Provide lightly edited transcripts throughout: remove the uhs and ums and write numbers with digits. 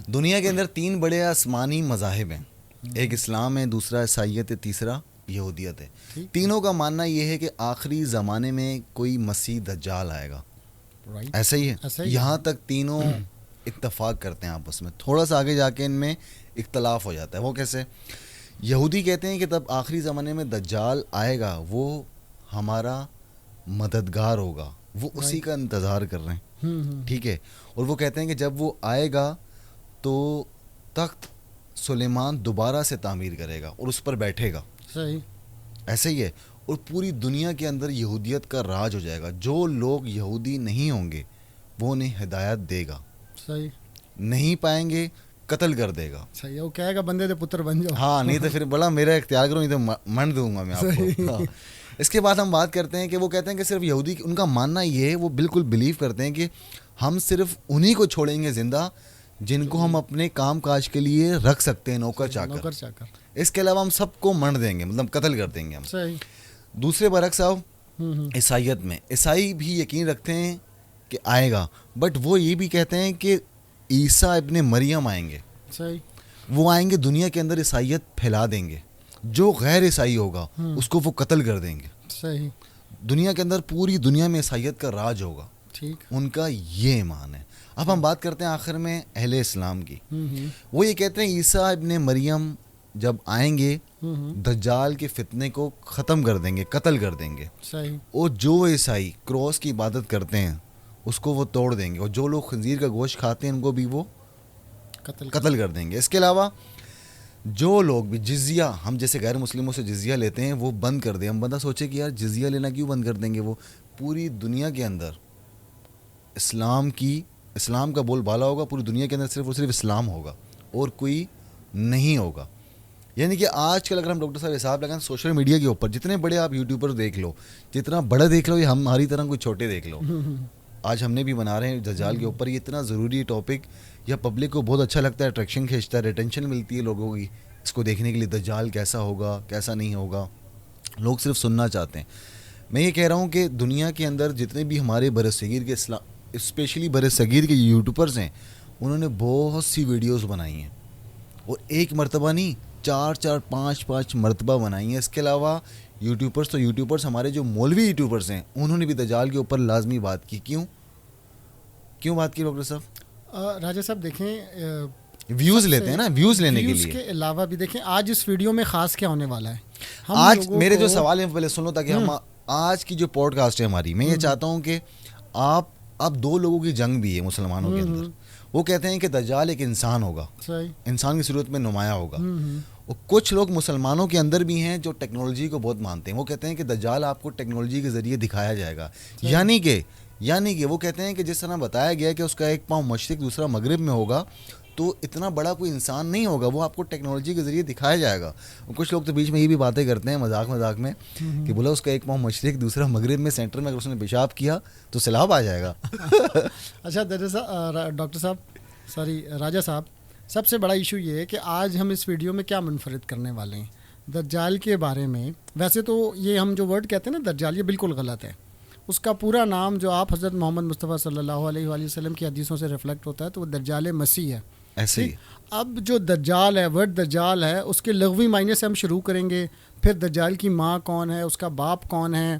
دنیا کے اندر 3 بڑے آسمانی مذاہب ہیں، ایک اسلام ہے، دوسرا عیسائیت ہے، تیسرا یہودیت ہے۔ تینوں کا ماننا یہ ہے کہ آخری زمانے میں کوئی مسیح دجال آئے گا، ایسا ہی ہے۔ یہاں تک تینوں اتفاق کرتے ہیں آپس میں، تھوڑا سا آگے جا کے ان میں اختلاف ہو جاتا ہے۔ وہ کیسے؟ یہودی کہتے ہیں کہ تب آخری زمانے میں دجال آئے گا، وہ ہمارا مددگار ہوگا، وہ اسی کا انتظار کر رہے ہیں، ٹھیک ہے۔ اور وہ کہتے ہیں کہ جب وہ آئے گا تو تخت سلیمان دوبارہ سے تعمیر کرے گا اور اس پر بیٹھے گا، صحیح، ایسے ہی ہے۔ اور پوری دنیا کے اندر یہودیت کا راج ہو جائے گا، جو لوگ یہودی نہیں ہوں گے وہ انہیں ہدایت دے گا، صحیح، نہیں پائیں گے قتل کر دے گا، صحیح، وہ کہے گا بندے دے پتر بن جاؤ، ہاں، نہیں تو پھر بڑا میرا اختیار کرو، نہیں تو منڈ دوں گا میں آپ کو، ہاں۔ اس کے بعد ہم بات کرتے ہیں کہ وہ کہتے ہیں کہ صرف یہودی، ان کا ماننا یہ ہے، وہ بالکل بلیو کرتے ہیں کہ ہم صرف انہی کو چھوڑیں گے زندہ جن کو ہم اپنے کام کاج کے لیے رکھ سکتے ہیں، نوکر چاکر۔ اس کے علاوہ ہم سب کو منڈ دیں گے، مطلب قتل کر دیں گے ہم۔ صحیح۔ دوسرے برعکس آؤ عیسائیت میں، عیسائی بھی یقین رکھتے ہیں کہ آئے گا، بٹ وہ یہ بھی کہتے ہیں کہ عیسیٰ ابن مریم آئیں گے، صحیح، وہ آئیں گے، دنیا کے اندر عیسائیت پھیلا دیں گے، جو غیر عیسائی ہوگا اس کو وہ قتل کر دیں گے، صحیح، دنیا کے اندر پوری دنیا میں عیسائیت کا راج ہوگا، ٹھیک، ان کا یہ ایمان ہے۔ اب ہم بات کرتے ہیں آخر میں اہل اسلام کی، وہ یہ کہتے ہیں عیسیٰ ابن مریم جب آئیں گے دجال کے فتنے کو ختم کر دیں گے، قتل کر دیں گے، صحیح، اور جو عیسائی کراس کی عبادت کرتے ہیں اس کو وہ توڑ دیں گے، اور جو لوگ خنزیر کا گوشت کھاتے ہیں ان کو بھی وہ قتل کر دیں گے۔ اس کے علاوہ جو لوگ بھی جزیہ، ہم جیسے غیر مسلموں سے جزیہ لیتے ہیں، وہ بند کر دیں۔ ہم بندہ سوچے کہ یار جزیہ لینا کیوں بند کر دیں گے؟ وہ پوری دنیا کے اندر اسلام کا بول بالا ہوگا، پوری دنیا کے اندر صرف اور صرف اسلام ہوگا اور کوئی نہیں ہوگا۔ یعنی کہ آج کل اگر ہم ڈاکٹر صاحب حساب لگائیں سوشل میڈیا کے اوپر، جتنے بڑے آپ یوٹیوبر دیکھ لو، جتنا بڑا دیکھ لو، یا ہماری طرح کوئی چھوٹے دیکھ لو، آج ہم نے بھی بنا رہے ہیں دجال کے اوپر، یہ اتنا ضروری ٹاپک، یا پبلک کو بہت اچھا لگتا ہے، اٹریکشن کھینچتا ہے، ریٹینشن ملتی ہے لوگوں کی اس کو دیکھنے کے لیے، دجال کیسا ہوگا کیسا نہیں ہوگا، لوگ صرف سننا چاہتے ہیں۔ میں یہ کہہ رہا ہوں کہ دنیا کے اندر جتنے بھی ہمارے برصغیر کے اسپیشلی برصغیر کے یوٹیوبرز ہیں، انہوں نے بہت سی ویڈیوز بنائی ہیں، اور ایک مرتبہ نہیں، 4 5 مرتبہ بنائی ہیں۔ اس کے علاوہ یوٹیوبرز ہمارے جو مولوی یوٹیوبرز ہیں، انہوں نے بھی دجال کے اوپر لازمی بات کی۔ کیوں بات کی ڈاکٹر صاحب؟ راجہ صاحب دیکھیں، ویوز لیتے ہیں نا، ویوز لینے کے لیے۔ کے علاوہ بھی دیکھیں آج اس ویڈیو میں خاص کیا ہونے والا ہے۔ آج میرے جو سوال ہیں پہلے سن لو، تاکہ ہم آج کی جو پوڈ کاسٹ ہے ہماری، میں یہ چاہتا ہوں کہ اب 2 لوگوں کی جنگ بھی ہے مسلمانوں کے اندر۔ وہ کہتے ہیں کہ دجال ایک انسان ہوگا، انسان کی صورت میں نمایاں ہوگا، اور کچھ لوگ مسلمانوں کے اندر بھی ہیں جو ٹیکنالوجی کو بہت مانتے ہیں۔ وہ کہتے ہیں کہ دجال آپ کو ٹیکنالوجی کے ذریعے دکھایا جائے گا، یعنی کہ وہ کہتے ہیں کہ جس طرح بتایا گیا کہ اس کا ایک پاؤں مشرق دوسرا مغرب میں ہوگا، تو اتنا بڑا کوئی انسان نہیں ہوگا، وہ آپ کو ٹیکنالوجی کے ذریعے دکھایا جائے گا۔ اور کچھ لوگ تو بیچ میں یہ بھی باتیں کرتے ہیں مذاق میں کہ بولا اس کا ایک پاؤں مشرق دوسرا مغرب میں، سینٹر میں اگر اس نے پیشاب کیا تو سیلاب آ جائے گا۔ اچھا ڈاکٹر صاحب، راجہ صاحب، سب سے بڑا ایشو یہ ہے کہ آج ہم اس ویڈیو میں کیا منفرد کرنے والے ہیں دجال کے بارے میں۔ ویسے تو یہ ہم جو ورڈ کہتے ہیں نا دجال، یہ بالکل غلط ہے۔ اس کا پورا نام جو آپ حضرت محمد مصطفیٰ صلی اللہ علیہ وآلہ وسلم کی حدیثوں سے ریفلیکٹ ہوتا ہے تو وہ دجال مسیح ہے۔ ایسے ہی اب جو دجال ہے، ورڈ دجال ہے، اس کے لغوی معنی سے ہم شروع کریں گے، پھر دجال کی ماں کون ہے، اس کا باپ کون ہے،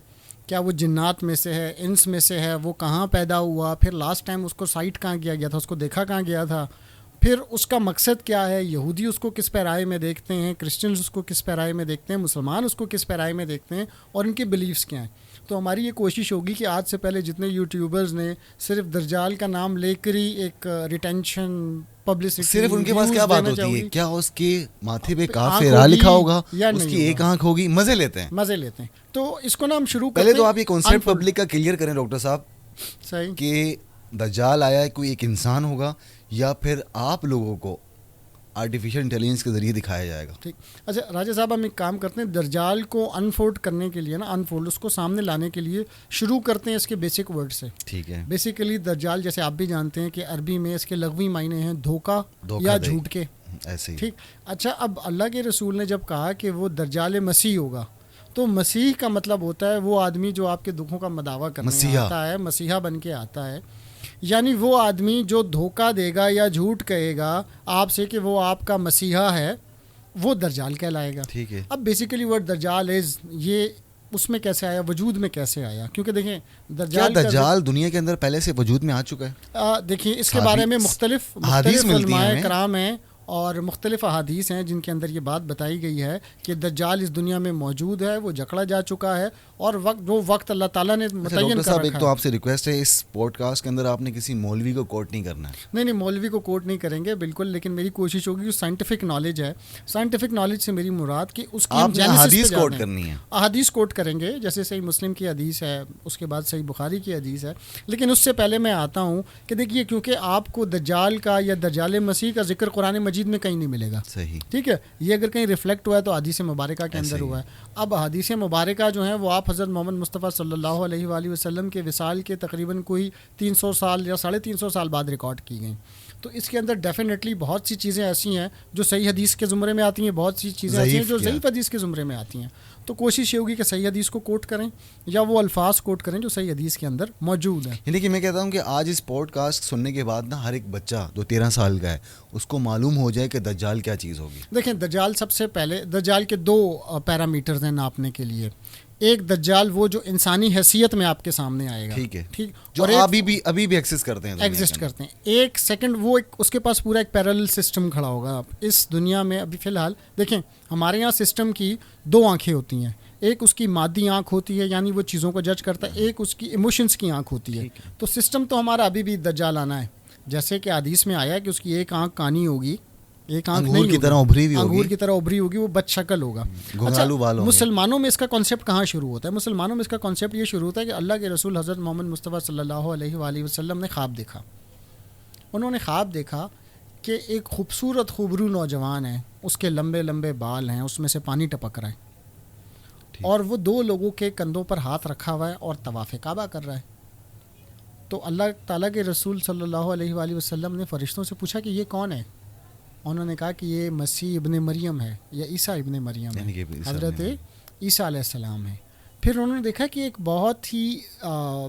کیا وہ جنات میں سے ہے، انس میں سے ہے، وہ کہاں پیدا ہوا، پھر لاسٹ ٹائم اس کو سائٹ کہاں کیا گیا تھا، اس کو دیکھا کہاں گیا تھا، پھر اس کا مقصد کیا ہے، یہودی اس کو کس پیرائے میں دیکھتے ہیں، کرسچنز اس کو کس پیرائے میں دیکھتے ہیں، مسلمان اس کو کس پیرائے میں دیکھتے ہیں، اور ان کے بلیفز کیا ہیں۔ تو ہماری یہ کوشش ہوگی کہ آج سے پہلے جتنے یوٹیوبرز نے صرف دجال کا نام لے کر ہی ایک ریٹینشن پبلسٹی، صرف ان کے پاس کیا بات ہوتی ہے، کیا اس کے ماتھے پہ کاف را لکھا ہوگا، اس کی ایک آنکھ ہوگی، مزے لیتے ہیں۔ تو اس کو نا ہم شروع پہلے تو آپ یہ کانسیپٹ پبلک کا کلیئر کریں ڈاکٹر صاحب، صحیح، کہ دجال آیا ہے کوئی ایک انسان ہوگا یا پھر آپ لوگوں کو آرٹیفیشل انٹیلیجنس کے ذریعے دکھایا جائے گا۔ ٹھیک، اچھا راجہ صاحب، ہم ایک کام کرتے ہیں، دجال کو انفولڈ کرنے کے لیے نا، اس کو سامنے لانے کے لیے شروع کرتے ہیں اس کے بیسک ورڈ سے۔ ٹھیک ہے۔ بیسیکلی دجال جیسے آپ بھی جانتے ہیں کہ عربی میں اس کے لغوی معنی ہیں دھوکہ یا جھوٹ کے، ایسے ہی۔ ٹھیک، اچھا اب اللہ کے رسول نے جب کہا کہ وہ دجال مسیح ہوگا، تو مسیح کا مطلب ہوتا ہے وہ آدمی جو آپ کے دکھوں کا مداوع کرنے آتا ہے، مسیحا بن کے آتا ہے۔ یعنی وہ آدمی جو دھوکہ دے گا یا جھوٹ کہے گا آپ سے کہ وہ آپ کا مسیحا ہے، وہ دجال کہلائے گا. ٹھیک ہے. اب بیسیکلی ورڈ دجال از یہ اس میں کیسے آیا، وجود میں کیسے آیا؟ کیونکہ دیکھیں کیا دجال دنیا کے اندر پہلے سے وجود میں آ چکا ہے؟ دیکھیں اس کے بارے میں مختلف علماء کرام ہیں اور مختلف احادیث ہیں جن کے اندر یہ بات بتائی گئی ہے کہ دجال اس دنیا میں موجود ہے، وہ جکڑا جا چکا ہے اور وقت اللہ تعالیٰ نے متعین کر رکھا ہے. ایک تو آپ سے ریکویسٹ ہے اس پوڈ کاسٹ کے اندر آپ نے کسی مولوی کو کوٹ نہیں کرنا ہے. نہیں مولوی کو کوٹ نہیں کریں گے بالکل، لیکن میری کوشش ہوگی کہ سائنٹیفک نالج ہے، سائنٹیفک نالج سے میری مراد کہ اس کی احادیث کوٹ کرنی ہے. احادیث کوٹ کریں گے، جیسے صحیح مسلم کی حدیث ہے، اس کے بعد صحیح بخاری کی حدیث ہے. لیکن اس سے پہلے میں آتا ہوں کہ دیکھیے کیونکہ آپ کو دجال کا یا دجال مسیح کا ذکر قرآن مجید میں کہیں نہیں ملے گا. صحیح. ٹھیک ہے، یہ اگر کہیں ریفلیکٹ ہوا ہے تو حدیث مبارکہ کے اندر ہوا ہے. اب حدیث مبارکہ جو ہیں وہ آپ حضرت محمد مصطفیٰ صلی اللہ علیہ وآلہ وسلم کے وصال کے تقریباً کوئی 300 سال یا 350 سال بعد ریکارڈ کی گئیں. تو اس کے اندر ڈیفینیٹلی بہت سی چیزیں ایسی ہیں جو صحیح حدیث کے زمرے میں آتی ہیں، بہت سی چیزیں ایسی ہیں جو ضعیف حدیث کے زمرے میں آتی ہیں. تو کوشش یہ ہوگی کہ صحیح حدیث کو کوٹ کریں یا وہ الفاظ کوٹ کریں جو صحیح حدیث کے اندر موجود ہیں. یعنی کہ میں کہتا ہوں کہ آج اس پوڈ کاسٹ سننے کے بعد نا ہر ایک بچہ جو 13 سال کا ہے اس کو معلوم ہو جائے کہ دجال کیا چیز ہوگی. دیکھیں دجال سب سے پہلے دجال کے 2 پیرامیٹرز ہیں ناپنے کے لیے. ایک دجال وہ جو انسانی حیثیت میں آپ کے سامنے آئے گا، ٹھیک ہے، ٹھیک، جو ابھی بھی ایگزسٹ کرتے ہیں، ایگزسٹ کرتے ہیں. ایک سیکنڈ وہ اس کے پاس پورا ایک پیرل سسٹم کھڑا ہوگا. اس دنیا میں ابھی فی الحال دیکھیں ہمارے یہاں سسٹم کی 2 آنکھیں ہوتی ہیں. ایک اس کی مادی آنکھ ہوتی ہے یعنی وہ چیزوں کو جج کرتا ہے، ایک اس کی ایموشنز کی آنکھ ہوتی ہے. تو سسٹم تو ہمارا ابھی بھی دجال آنا ہے. جیسے کہ حدیث میں آیا کہ اس کی ایک آنکھ کانی ہوگی، ایک آنکھ انگور کی طرح ابری ہوگی، وہ بد شکل ہوگا. اچھا مسلمانوں میں اس کا کانسیپٹ کہاں شروع ہوتا ہے؟ مسلمانوں میں اس کا کانسیپٹ یہ شروع ہوتا ہے کہ اللہ کے رسول حضرت محمد مصطفیٰ صلی اللہ علیہ وآلہ وسلم نے خواب دیکھا. انہوں نے خواب دیکھا کہ ایک خوبصورت خوبرو نوجوان ہے، اس کے لمبے لمبے بال ہیں، اس میں سے پانی ٹپک رہا ہے اور وہ 2 لوگوں کے کندھوں پر ہاتھ رکھا ہوا ہے اور طواف کعبہ کر رہا ہے. تو اللہ تعالیٰ کے رسول صلی اللہ علیہ وآلہ وسلم نے فرشتوں سے پوچھا کہ یہ کون ہے؟ انہوں نے کہا کہ یہ مسیح ابن مریم ہے یا عیسیٰ ابن مریم ہے، حضرت عیسیٰ علیہ السلام ہے. پھر انہوں نے دیکھا کہ ایک بہت ہی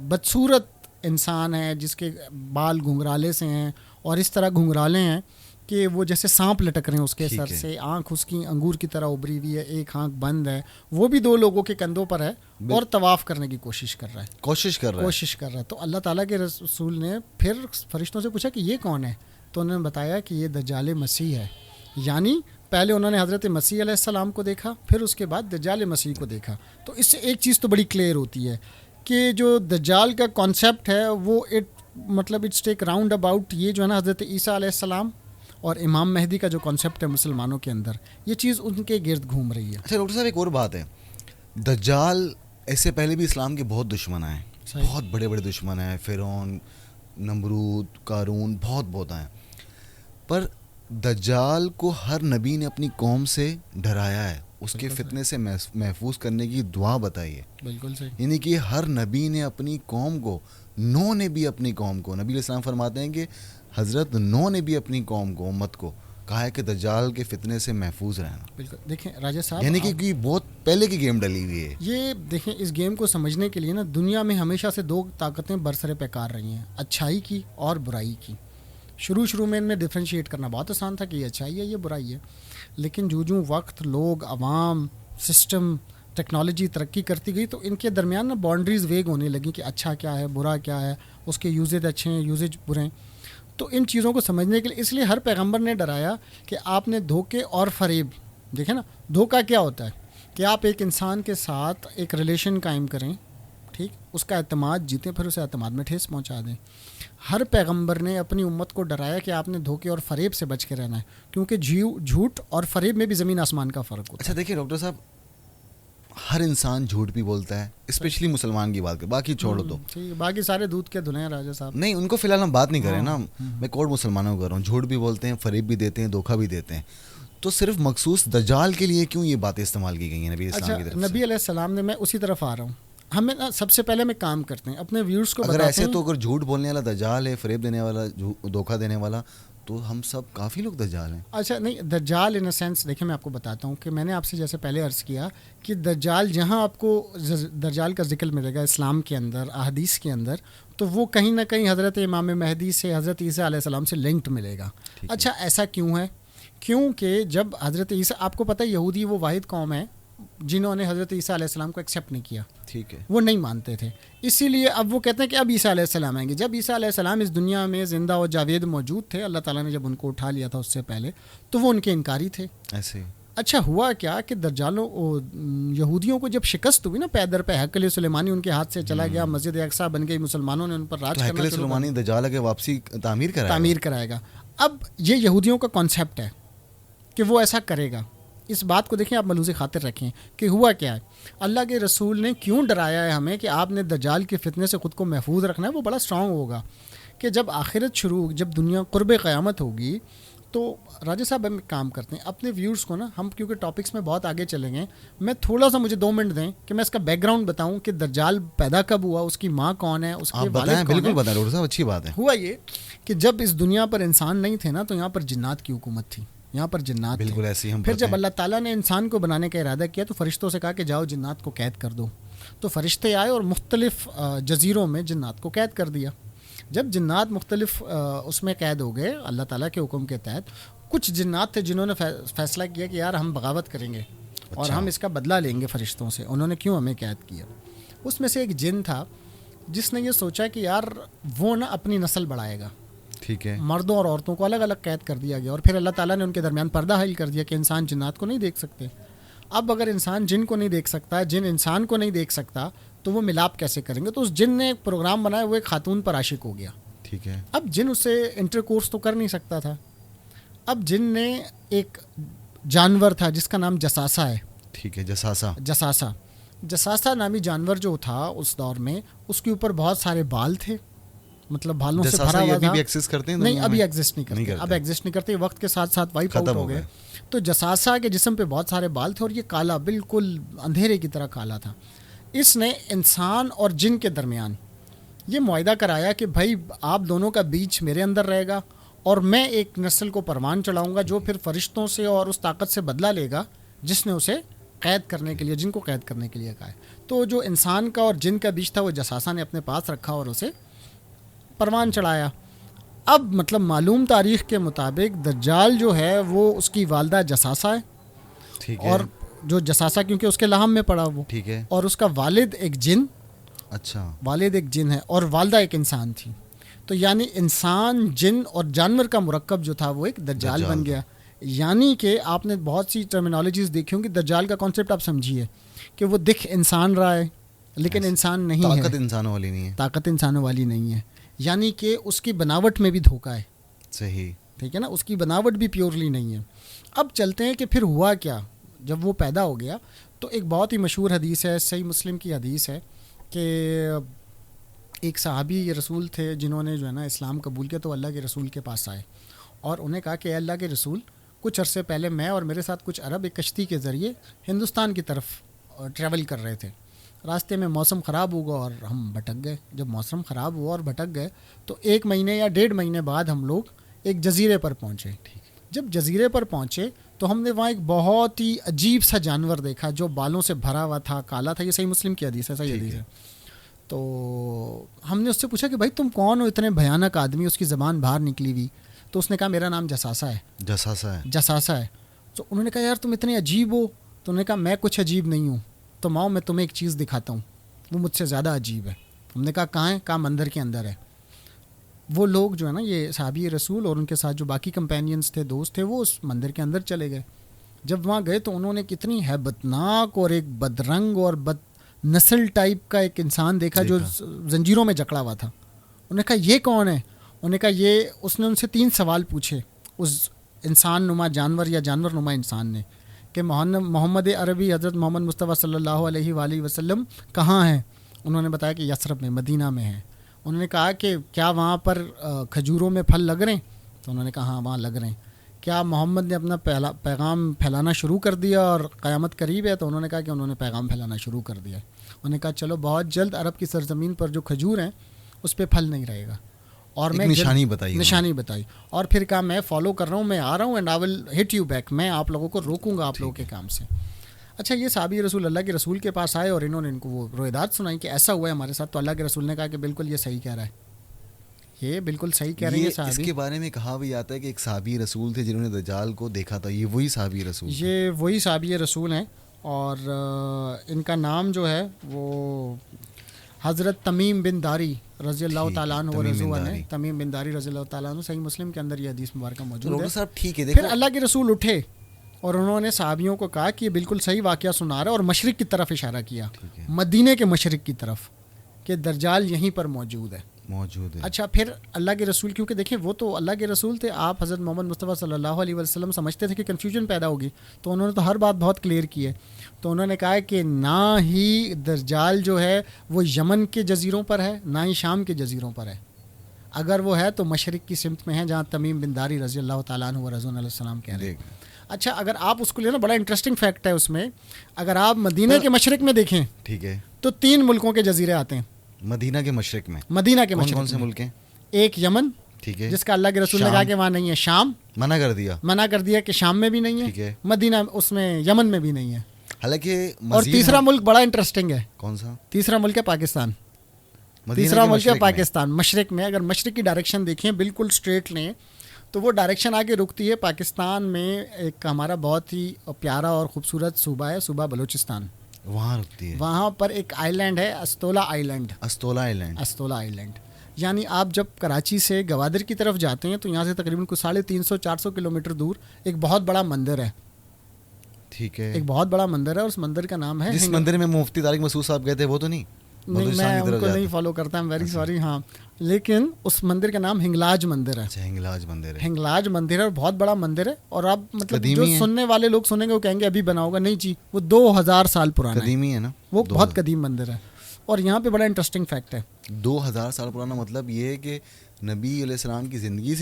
بدصورت انسان ہے جس کے بال گھنگرالے سے ہیں اور اس طرح گھنگرالے ہیں کہ وہ جیسے سانپ لٹک رہے ہیں اس کے سر سے. آنکھ اس کی انگور کی طرح ابری ہوئی ہے، ایک آنکھ بند ہے. وہ بھی 2 لوگوں کے کندھوں پر ہے اور طواف کرنے کی کوشش کر رہا ہے. تو اللہ تعالیٰ کے رسول نے پھر فرشتوں سے پوچھا کہ یہ کون ہے؟ تو انہوں نے بتایا کہ یہ دجال مسیح ہے. یعنی پہلے انہوں نے حضرت مسیح علیہ السلام کو دیکھا، پھر اس کے بعد دجال مسیح کو دیکھا. تو اس سے ایک چیز تو بڑی کلیئر ہوتی ہے کہ جو دجال کا کانسیپٹ ہے وہ اٹس ٹیک راؤنڈ اباؤٹ یہ جو ہے نا حضرت عیسیٰ علیہ السلام اور امام مہدی کا جو کانسیپٹ ہے مسلمانوں کے اندر، یہ چیز ان کے گرد گھوم رہی ہے. اچھا ڈاکٹر صاحب ایک اور بات ہے، دجال ایسے پہلے بھی اسلام کے بہت دشمن ہیں، بہت بڑے بڑے دشمن ہیں، فرعون، نمرود، قارون، بہت ہیں. پر دجال کو ہر نبی نے اپنی قوم سے ڈرایا ہے، اس کے فتنے سے محفوظ کرنے کی دعا بتائی ہے. بالکل صحیح. یعنی کہ ہر نبی نے اپنی قوم کو، نوح نے بھی اپنی قوم کو، نبی علیہ السلام فرماتے ہیں کہ حضرت نوح نے بھی اپنی قوم کو، امت کو کہا ہے کہ دجال کے فتنے سے محفوظ رہنا. بالکل. دیکھیں راجہ صاحب، یعنی کہ بہت پہلے کی گیم ڈلی ہوئی ہے یہ. دیکھیں اس گیم کو سمجھنے کے لیے نا دنیا میں ہمیشہ سے 2 طاقتیں برسر پیکار رہی ہیں، اچھائی کی اور برائی کی. شروع میں ان میں ڈفرینشیٹ کرنا بہت آسان تھا کہ یہ اچھائی ہے یہ برائی ہے. لیکن جو وقت، لوگ، عوام، سسٹم، ٹیکنالوجی ترقی کرتی گئی تو ان کے درمیان نا باؤنڈریز ویگ ہونے لگی کہ اچھا کیا ہے، برا کیا ہے، اس کے یوزیج اچھے ہیں، یوزیج برے ہیں. تو ان چیزوں کو سمجھنے کے لیے اس لیے ہر پیغمبر نے ڈرایا کہ آپ نے دھوکے اور فریب. دیکھیں نا دھوکہ کیا ہوتا ہے کہ آپ ایک انسان کے ساتھ ایک ریلیشن قائم کریں، ٹھیک، اس کا اعتماد جیتیں، پھر اسے اعتماد میں ٹھیس پہنچا دیں. ہر پیغمبر نے اپنی امت کو ڈرایا کہ آپ نے دھوکے اور فریب سے بچ کے رہنا ہے، کیونکہ جھوٹ اور فریب میں بھی زمین آسمان کا فرق ہوتا ہے. اچھا دیکھیے ڈاکٹر صاحب، ہر انسان جھوٹ بھی بولتا ہے، اسپیشلی مسلمان کی بات کریں، باقی چھوڑو تو باقی سارے دودھ کے دھنے ہیں راجہ صاحب. نہیں، ان کو فی الحال ہم بات نہیں کر رہے نا، میں کوٹ مسلمانوں کو کر رہا ہوں. جھوٹ بھی بولتے ہیں، فریب بھی دیتے ہیں، دھوکہ بھی دیتے ہیں. تو صرف مخصوص دجال کے لیے کیوں یہ باتیں استعمال کی گئی ہیں نبی اسلام کی طرف سے؟ نبی علیہ السلام نے، میں اسی طرف آ رہا ہوں. ہمیں سب سے پہلے میں کام کرتے ہیں اپنے ویورز کو اگر ایسے تو اگر جھوٹ بولنے والا دجال ہے، فریب دینے والا، دھوکہ دینے والا، تو ہم سب کافی لوگ دجال ہیں. اچھا نہیں، دجال ان اے سینس دیکھیں میں آپ کو بتاتا ہوں کہ میں نے آپ سے جیسے پہلے عرض کیا کہ دجال جہاں آپ کو دجال کا ذکر ملے گا اسلام کے اندر، احادیث کے اندر، تو وہ کہیں نہ کہیں حضرت امام مہدی سے، حضرت عیسیٰ علیہ السلام سے لنکڈ ملے گا. اچھا ایسا کیوں ہے؟ کیونکہ جب حضرت عیسیٰ، آپ کو پتہ ہے یہودی وہ واحد قوم ہے جنہوں نے حضرت عیسیٰ علیہ السلام کو ایکسیپٹ نہیں کیا. ٹھیک ہے. وہ نہیں مانتے تھے. اسی لیے اب وہ کہتے ہیں کہ اب عیسیٰ علیہ السلام آئیں گے. جب عیسیٰ علیہ السلام اس دنیا میں زندہ و جاوید موجود تھے، اللہ تعالیٰ نے جب ان کو اٹھا لیا تھا اس سے پہلے، تو وہ ان کے انکاری تھے. ایسے اچھا ہوا کیا کہ دجالوں یہودیوں کو جب شکست ہوئی نا پیدر پہ، ہیکل سلیمانی ان کے ہاتھ سے چلا گیا، مسجد اقصیٰ بن گئی، مسلمانوں نے ان پر راج کرنا ہیکل سلیمانی دجال کے واپسی تعمیر کرائے گا. اب یہ یہودیوں کا کانسیپٹ ہے کہ وہ ایسا کرے گا. اس بات کو دیکھیں، آپ ملحوظ خاطر رکھیں کہ ہوا کیا ہے. اللہ کے رسول نے کیوں ڈرایا ہے ہمیں کہ آپ نے دجال کے فتنے سے خود کو محفوظ رکھنا ہے. وہ بڑا اسٹرانگ ہوگا کہ جب آخرت شروع، جب دنیا قرب قیامت ہوگی، تو راجہ صاحب ہم کام کرتے ہیں اپنے ویورز کو نا، ہم کیونکہ ٹاپکس میں بہت آگے چلیں گے، میں تھوڑا سا مجھے 2 منٹ دیں کہ میں اس کا بیک گراؤنڈ بتاؤں کہ دجال پیدا کب ہوا، اس کی ماں کون ہے، اس کے والد کون ہے. بالکل بتائیں ڈاکٹر صاحب، اچھی بات ہے. ہوا یہ کہ جب اس دنیا پر انسان نہیں تھے نا، تو یہاں پر جنات کی حکومت تھی. یہاں پر جنات بالکل ایسی ہم. پھر جب اللہ تعالیٰ نے انسان کو بنانے کا ارادہ کیا تو فرشتوں سے کہا کہ جاؤ جنات کو قید کر دو. تو فرشتے آئے اور مختلف جزیروں میں جنات کو قید کر دیا. جب جنات مختلف اس میں قید ہو گئے اللہ تعالیٰ کے حکم کے تحت، کچھ جنات تھے جنہوں نے فیصلہ کیا کہ یار ہم بغاوت کریں گے اور ہم اس کا بدلہ لیں گے فرشتوں سے. انہوں نے کیوں ہمیں قید کیا؟ اس میں سے ایک جن تھا جس نے یہ سوچا کہ یار وہ نا اپنی نسل بڑھائے گا. ٹھیک ہے. مردوں اور عورتوں کو الگ الگ قید کر دیا گیا، اور پھر اللہ تعالیٰ نے ان کے درمیان پردہ حائل کر دیا کہ انسان جنات کو نہیں دیکھ سکتے. اب اگر انسان جن کو نہیں دیکھ سکتا، جن انسان کو نہیں دیکھ سکتا، تو وہ ملاپ کیسے کریں گے؟ تو اس جن نے ایک پروگرام بنایا، وہ ایک خاتون پر عاشق ہو گیا. ٹھیک ہے. اب جن اسے انٹر کورس تو کر نہیں سکتا تھا. اب جن نے ایک جانور تھا جس کا نام جساسہ ہے. ٹھیک ہے. جساسہ نامی جانور جو تھا اس دور میں، اس کے اوپر بہت سارے بال تھے، مطلب بالوں سے بھرا ہوا تھا. ابھی ایگزسٹ کرتے ہیں؟ نہیں، ابھی ایگزسٹ نہیں کرتے. اب ایگزسٹ نہیں کرتے، وقت کے ساتھ ساتھ وائپ آؤٹ ہو گئے. تو جساسہ کے جسم پہ بہت سارے بال تھے اور یہ کالا، بالکل اندھیرے کی طرح کالا تھا. اس نے انسان اور جن کے درمیان یہ معاہدہ کرایا کہ بھائی آپ دونوں کا بیچ میرے اندر رہے گا اور میں ایک نسل کو پروان چڑھاؤں گا جو پھر فرشتوں سے اور اس طاقت سے بدلہ لے گا جس نے اسے قید کرنے کے لیے، جن کو قید کرنے کے لیے کہا ہے. تو جو انسان کا اور جن کا بیچ تھا وہ جساسہ نے اپنے پاس رکھا اور اسے پروان چڑھایا. اب مطلب معلوم تاریخ کے مطابق دجال جو ہے وہ اس کی والدہ جساسہ ہے. ٹھیک ہے. اور جو جساسہ کیونکہ اس کے لحم میں پڑا وہ. ٹھیک ہے. اور اس کا والد ایک جن. اچھا. والد ایک جن ہے اور والدہ ایک انسان تھی. تو یعنی انسان، جن اور جانور کا مرکب جو تھا وہ ایک دجال بن گیا. یعنی کہ آپ نے بہت سی ٹرمینالوجیز دیکھی ہوں کہ دجال کا کانسیپٹ آپ سمجھیے کہ وہ دکھ انسان رہا ہے لیکن انسان نہیں ہے. طاقت انسانوں والی نہیں ہے. طاقت انسانوں والی نہیں ہے. یعنی کہ اس کی بناوٹ میں بھی دھوکہ ہے. صحیح. ٹھیک ہے نا، اس کی بناوٹ بھی پیورلی نہیں ہے. اب چلتے ہیں کہ پھر ہوا کیا جب وہ پیدا ہو گیا. تو ایک بہت ہی مشہور حدیث ہے، صحیح مسلم کی حدیث ہے کہ ایک صحابی رسول تھے جنہوں نے جو ہے نا اسلام قبول کیا. تو اللہ کے رسول کے پاس آئے اور انہیں کہا کہ اے اللہ کے رسول، کچھ عرصے پہلے میں اور میرے ساتھ کچھ عرب ایک کشتی کے ذریعے ہندوستان کی طرف ٹریول کر رہے تھے. راستے میں موسم خراب ہوا اور ہم بھٹک گئے. جب موسم خراب ہوا اور بھٹک گئے تو 1 مہینے یا 1.5 مہینے بعد ہم لوگ ایک جزیرے پر پہنچے. جب جزیرے پر پہنچے تو ہم نے وہاں ایک بہت ہی عجیب سا جانور دیکھا جو بالوں سے بھرا ہوا تھا، کالا تھا. یہ صحیح مسلم کی حدیث ہے، صحیح حدیث ہے. تو ہم نے اس سے پوچھا کہ بھائی تم کون ہو، اتنے بھیانک آدمی. اس کی زبان باہر نکلی ہوئی. تو اس نے کہا میرا نام جساسہ ہے. جساسہ ہے. تو انہوں نے کہا یار تم اتنے عجیب ہو. تو انہوں نے کہا میں کچھ عجیب نہیں ہوں. تو ماؤ میں تمہیں ایک چیز دکھاتا ہوں، وہ مجھ سے زیادہ عجیب ہے. ہم نے کہا کہاں ہے؟ کہا مندر کے اندر ہے. وہ لوگ جو ہے نا یہ صحابی رسول اور ان کے ساتھ جو باقی کمپینینز تھے، دوست تھے، وہ اس مندر کے اندر چلے گئے. جب وہاں گئے تو انہوں نے کتنی ہیبتناک اور ایک بدرنگ اور بد نسل ٹائپ کا ایک انسان دیکھا جو زنجیروں میں جکڑا ہوا تھا. انہوں نے کہا یہ کون ہے؟ انہوں نے کہا یہ. اس نے ان سے 3 سوال پوچھے اس انسان نما جانور یا جانور نما انسان نے کہ محمد عربی حضرت محمد مصطفیٰ صلی اللہ علیہ وآلہ وسلم کہاں ہیں؟ انہوں نے بتایا کہ یثرب میں، مدینہ میں ہیں. انہوں نے کہا کہ کیا وہاں پر کھجوروں میں پھل لگ رہے ہیں؟ تو انہوں نے کہا ہاں وہاں لگ رہے ہیں. کیا محمد نے اپنا پیغام پھیلانا شروع کر دیا اور قیامت قریب ہے؟ تو انہوں نے کہا کہ انہوں نے پیغام پھیلانا شروع کر دیا. انہوں نے کہا چلو بہت جلد عرب کی سرزمین پر جو کھجور ہیں اس پہ پھل نہیں رہے گا. اور میں نشانی بتائی اور پھر کہا میں فالو کر رہا ہوں، میں آ رہا ہوں and I will hit you back. میں آپ لوگوں کو روکوں گا آپ لوگوں کے کام سے. اچھا یہ صحابی رسول اللہ کے رسول کے پاس آئے اور انہوں نے ان کو وہ روایات سنائی کہ ایسا ہوا ہے ہمارے ساتھ, تو اللہ کے رسول نے کہا کہ بالکل یہ صحیح کہہ رہا ہے, یہ بالکل صحیح کہہ رہے ہیں یہ اس صحابی. کے بارے میں کہا بھی آتا ہے کہ ایک صحابی رسول تھے جنہوں نے دجال کو دیکھا تھا, یہ وہی صحابی رسول تھے. یہ وہی صحابی رسول ہیں, اور ان کا نام جو ہے وہ حضرت تمیم بن داری رضی اللہ تعالیٰ عنہ رضوان ہے. تمیم بن داری رضی اللہ تعالیٰ عنہ, صحیح مسلم کے اندر یہ حدیث مبارکہ موجود ہے. ڈاکٹر صاحب ٹھیک ہے, پھر اللہ کے رسول اٹھے اور انہوں نے صحابیوں کو کہا کہ یہ بالکل صحیح واقعہ سنا رہا ہے, اور مشرق کی طرف اشارہ کیا, مدینے کے مشرق کی طرف, کہ دجال یہیں پر موجود ہے. اچھا پھر اللہ کے رسول, کیونکہ دیکھیں وہ تو اللہ کے رسول تھے, آپ حضرت محمد مصطفیٰ صلی اللہ علیہ وسلم سمجھتے تھے کہ کنفیوژن پیدا ہوگی, تو انہوں نے تو ہر بات بہت کلیئر کی ہے. تو انہوں نے کہا کہ نہ ہی دجال جو ہے وہ یمن کے جزیروں پر ہے, نہ ہی شام کے جزیروں پر ہے. اگر وہ ہے تو مشرق کی سمت میں ہے, جہاں تمیم بن داری رضی اللہ تعالیٰ عنہ و رضوان علیہ السلام کہہ رہے ہیں. اچھا اگر آپ اس کو لینا, بڑا انٹرسٹنگ فیکٹ ہے اس میں, اگر آپ مدینہ کے مشرق میں دیکھیں ٹھیک ہے تو 3 ملکوں کے جزیرے آتے ہیں. مدینہ کے مشرق میں, مدینہ کے مشرق کون سے ملک ہیں؟ ایک یمن, ٹھیک ہے, جس کا اللہ کے رسول نے کہا کہ وہاں نہیں ہے. شام منع کر دیا کہ شام میں بھی نہیں ہے, ٹھیک ہے, مدینہ اس میں یمن میں بھی نہیں ہے. حالانکہ اور تیسرا ملک بڑا انٹرسٹنگ ہے. کون سا؟ تیسرا ملک ہے پاکستان. تیسرا ملک ہے پاکستان مشرق میں. اگر مشرق کی ڈائریکشن دیکھیں بالکل اسٹریٹ لیں تو وہ ڈائریکشن آگے رکتی ہے. پاکستان میں ایک ہمارا بہت ہی پیارا اور خوبصورت صوبہ ہے, صوبہ بلوچستان, وہاں رکتی ہے. وہاں پر ایک آئی لینڈ ہے, استولا آئی لینڈ. یعنی آپ جب کراچی سے گوادر کی طرف جاتے ہیں تو یہاں سے تقریباً کچھ 350-400 کلومیٹر دور ایک بہت بڑا مندر ہے. ٹھیک ہے, ایک بہت بڑا مندر ہے, اور اس مندر کا نام ہے, جس مندر میں مفتی طارق مسعود صاحب گئے تھے وہ تو نہیں, میں ان کو نہیں فالو کرتا, ہوں ویری سوری. ہاں لیکن اس مندر کا نام ہنگلاج مندر ہے. ہنگلاج مندر ہے, اور بہت بڑا مندر ہے. اور آپ مطلب جو سننے والے لوگ سنیں گے وہ کہیں گے ابھی بنا ہوگا, نہیں جی, وہ 2000 سال پرانا قدیمی ہے نا, وہ بہت قدیم مندر ہے. اور یہاں پہ بڑا انٹرسٹنگ فیکٹ ہے, 2000 سال پرانا, مطلب یہ ہے کہ نبی علیہ السلام کی زندگی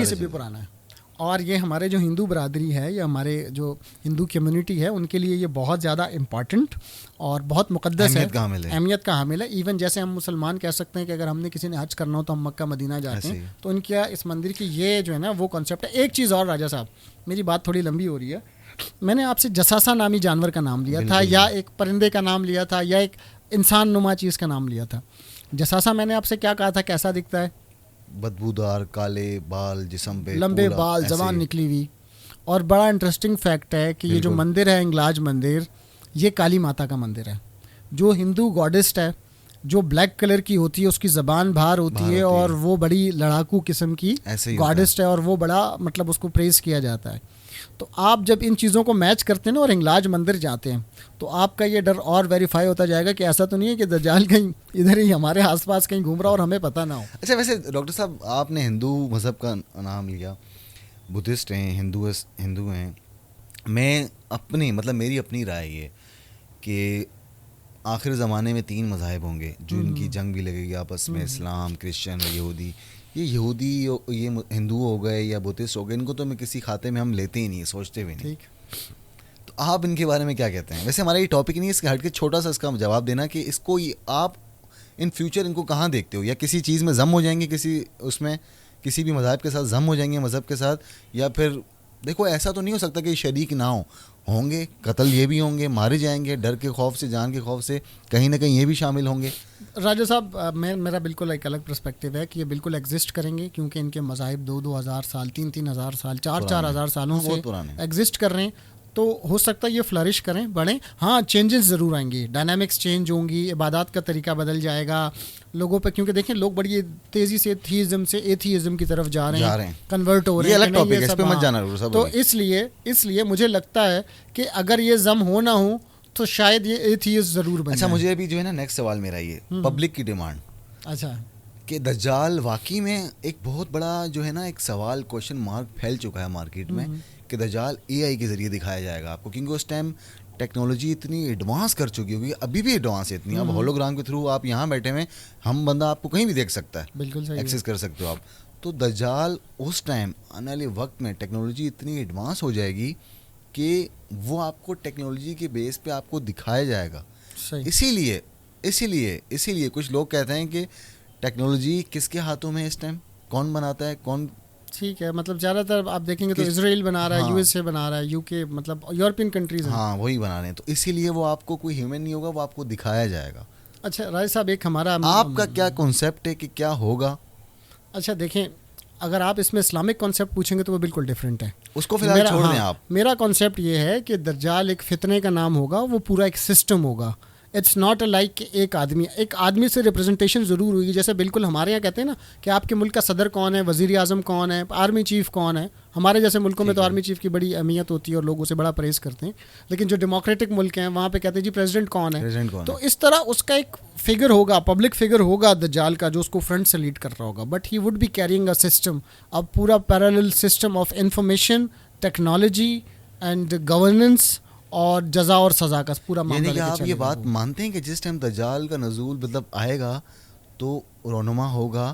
سے بھی پرانا ہے. اور یہ ہمارے جو ہندو برادری ہے یا ہمارے جو ہندو کمیونٹی ہے ان کے لیے یہ بہت زیادہ امپارٹنٹ اور بہت مقدس ہے, اہمیت کا حامل ہے. ایون جیسے ہم مسلمان کہہ سکتے ہیں کہ اگر ہم نے کسی نے حج کرنا ہو تو ہم مکہ مدینہ جاتے ہیں, تو ان کا اس مندر کی یہ جو ہے نا وہ کانسیپٹ ہے. ایک چیز اور راجہ صاحب, میری بات تھوڑی لمبی ہو رہی ہے, میں نے آپ سے جساسا نامی جانور کا نام لیا تھا, یا ایک پرندے کا نام لیا تھا, یا ایک انسان نما چیز کا نام لیا تھا. جساسا میں نے آپ سے کیا کہا تھا, کیسا دکھتا ہے؟ بدبودار, کالے بال, جسم پہ لمبے بال, زبان نکلی ہوئی. اور بڑا انٹرسٹنگ فیکٹ ہے کہ یہ جو مندر ہے ہنگلاج مندر, یہ کالی ماتا کا مندر ہے. جو ہندو گاڈسٹ ہے, جو بلیک کلر کی ہوتی ہے, اس کی زبان باہر ہوتی ہے, اور وہ بڑی لڑاکو قسم کی گاڈسٹ ہے, اور وہ بڑا مطلب اس کو پریز کیا جاتا ہے. تو آپ جب ان چیزوں کو میچ کرتے ہیں نا اور ہنگلاج مندر جاتے ہیں تو آپ کا یہ ڈر اور ویریفائی ہوتا جائے گا کہ ایسا تو نہیں ہے کہ دجال کہیں ادھر ہی ہمارے آس پاس کہیں گھوم رہا اور ہمیں پتہ نہ ہو. اچھا ویسے ڈاکٹر صاحب آپ نے ہندو مذہب کا نام لیا, بدھسٹ ہیں, ہندو ہیں. میں اپنی مطلب میری اپنی رائے یہ کہ آخر زمانے میں 3 مذاہب ہوں گے جو ان کی جنگ بھی لگے گی آپس میں, اسلام, کرسچن اور یہودی. یہ یہودی, یہ ہندو ہو گئے یا بدھسٹ ہو گئے, ان کو تو میں کسی کھاتے میں ہم لیتے ہی نہیں, سوچتے بھی نہیں. تو آپ ان کے بارے میں کیا کہتے ہیں؟ ویسے ہمارا یہ ٹاپک نہیں ہے, اس کے ہٹ کے چھوٹا سا اس کا جواب دینا کہ اس کو آپ ان فیوچر ان کو کہاں دیکھتے ہو, یا کسی چیز میں ضم ہو جائیں گے, کسی بھی مذہب کے ساتھ ضم ہو جائیں گے مذہب کے ساتھ, یا پھر دیکھو ایسا تو نہیں ہو سکتا کہ شریک نہ ہوں گے, قتل یہ بھی ہوں گے, مارے جائیں گے, ڈر کے خوف سے, جان کے خوف سے, کہیں نہ کہیں یہ بھی شامل ہوں گے. راجہ صاحب میرا بالکل ایک الگ پرسپیکٹیو ہے کہ یہ بالکل ایگزسٹ کریں گے, کیونکہ ان کے مذاہب 2,000 سال, 3,000 سال, 4,000 سالوں سے ایگزسٹ کر رہے ہیں. تو ہو سکتا ہے یہ فلرش کریں, بڑھیں. ہاں چینجز ضرور آئیں گی, ڈائنامکس چینج ہوں گی, عبادات کا طریقہ بدل جائے گا لوگوں پہ, کیونکہ دیکھیں لوگ بڑی تیزی سے تھیزم سے ایتھیزم کی طرف جا رہے ہیں, کنورٹ ہو رہے ہیں. یہ الگ ٹاپک ہے, اس پہ مت جانا. تو اس لیے مجھے لگتا ہے کہ اگر یہ ضم ہو نہ ہو تو شاید یہ ایتھیسٹ ضرور بن جائے. اچھا مجھے ابھی جو ہے نا نیکسٹ سوال میرا یہ پبلک کی ڈیمانڈ, اچھا کہ دجال واقعی میں ایک بہت بڑا جو ہے نا ایک سوال, کوشچن مارک پھیل چکا ہے مارکیٹ میں کہ دجال اے آئی کے ذریعے دکھایا جائے گا آپ کو, کیونکہ اس ٹائم ٹیکنالوجی اتنی ایڈوانس کر چکی ہوگی, ابھی بھی ایڈوانس ہے اتنی. اب ہولوگرام کے تھرو آپ یہاں بیٹھے ہوئے, ہم بندہ آپ کو کہیں بھی دیکھ سکتا ہے, بالکل ایکسیس کر سکتے ہو آپ. تو دجال اس ٹائم آنے والے وقت میں ٹیکنالوجی اتنی ایڈوانس ہو جائے گی کہ وہ آپ کو ٹیکنالوجی کے بیس پہ آپ کو دکھایا جائے گا. اسی لیے کچھ لوگ کہتے ہیں کہ ٹیکنالوجی کس کے ہاتھوں میں ہے اس ٹائم, کون بناتا ہے, کون ٹھیک ہے. مطلب زیادہ تر آپ دیکھیں گے تو اسرائیل بنا رہا ہے, یو ایس اے بنا رہا ہے, یو کے, مطلب یورپین کنٹریز ہیں. ہاں وہی بنا رہے ہیں, تو اسی لیے وہ آپ کو کوئی ہیومن نہیں ہوگا, وہ آپ کو دکھایا جائے گا. اچھا راجد صاحب, ایک ہمارا آپ کا کیا کنسیپٹ ہے کہ کیا ہوگا؟ اچھا دیکھیں, اگر آپ اس میں اسلامک کانسیپٹ پوچھیں گے تو وہ بالکل ڈفرینٹ ہے. اس کو فی الحال چھوڑ دیں آپ. میرا کانسیپٹ یہ ہے کہ دجال ایک فتنے کا نام ہوگا, وہ پورا ایک سسٹم ہوگا. اٹس ناٹ اے لائک کہ ایک آدمی سے ریپرزنٹیشن ضرور ہوگی. جیسے بالکل ہمارے یہاں کہتے ہیں نا کہ آپ کے ملک کا صدر کون ہے, وزیر اعظم کون ہے, آرمی چیف کون ہے. ہمارے جیسے ملکوں میں تو آرمی چیف کی بڑی اہمیت ہوتی ہے اور لوگ اسے بڑا پریز کرتے ہیں, لیکن جو ڈیموکریٹک ملک ہیں وہاں پہ کہتے ہیں جی پریزیڈنٹ کون ہے. تو اس طرح اس کا ایک فگر ہوگا, پبلک فگر ہوگا دجال کا, جو اس کو فرنٹ سے لیڈ کر رہا ہوگا. But he would be carrying a system, اب پورا parallel system of information, technology and governance اور جزا اور سزا کا پورا معاملہ. یعنی کہ آپ یہ بات مانتے ہیں کہ جس ٹائم دجال کا نزول مطلب آئے گا تو رونما ہوگا,